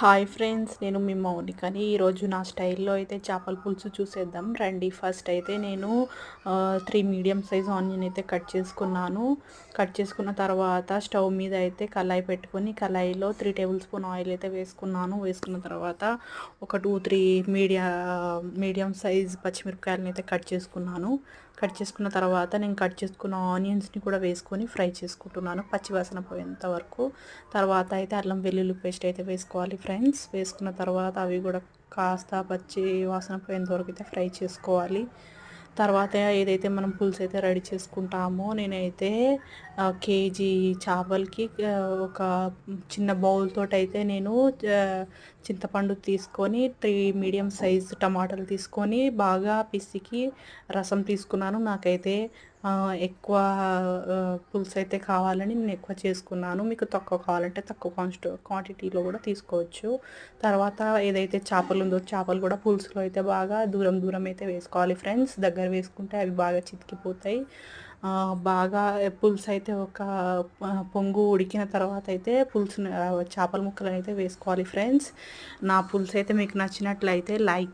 Hi friends, నేను మీ మౌనికని. ఈరోజు నా స్టైల్లో అయితే చేపల పులుసు చూసేద్దాం రండి. ఫస్ట్ అయితే నేను 3 మీడియం సైజ్ ఆనియన్ అయితే కట్ చేసుకున్నాను. కట్ చేసుకున్న తర్వాత స్టవ్ మీద అయితే కళాయి పెట్టుకొని కళాయిలో 3 టేబుల్ స్పూన్ ఆయిల్ అయితే వేసుకున్నాను. వేసుకున్న తర్వాత ఒక 2-3 మీడియం సైజ్ పచ్చిమిరపకాయలను అయితే కట్ చేసుకున్నాను. కట్ చేసుకున్న తర్వాత నేను కట్ చేసుకున్న ఆనియన్స్ని కూడా వేసుకొని ఫ్రై చేసుకుంటున్నాను పచ్చివాసన పోయేంత వరకు. తర్వాత అయితే అల్లం వెల్లుల్లి పేస్ట్ అయితే వేసుకోవాలి ఫ్రెండ్స్. వేసుకున్న తర్వాత అవి కూడా కాస్త పచ్చి వాసన పోయేంత వరకు అయితే ఫ్రై చేసుకోవాలి. తర్వాత ఏదైతే మనం పులుసు అయితే రెడీ చేసుకుంటామో నేనైతే కేజీ చేపలకి ఒక చిన్న బౌల్ తోటి అయితే నేను చింతపండు తీసుకొని 3 మీడియం సైజ్ టమాటాలు తీసుకొని బాగా పిసికి రసం తీసుకున్నాను. నాకైతే ఎక్కువ పులుసు అయితే కావాలని నేను ఎక్కువ చేసుకున్నాను. మీకు తక్కువ కావాలంటే తక్కువ క్వాంటిటీలో కూడా తీసుకోవచ్చు. తర్వాత ఏదైతే చేపలు ఉందో చేపలు కూడా పులుసులో అయితే బాగా దూరం దూరం అయితే వేసుకోవాలి ఫ్రెండ్స్. దగ్గర వేసుకుంటే అవి బాగా చితికిపోతాయి. బాగా పులుసు అయితే ఒక పొంగు ఉడికిన తర్వాత అయితే పులుసుని చేపల ముక్కలను అయితే వేసుకోవాలి ఫ్రెండ్స్. నా పులుసు అయితే మీకు నచ్చినట్లయితే లైక్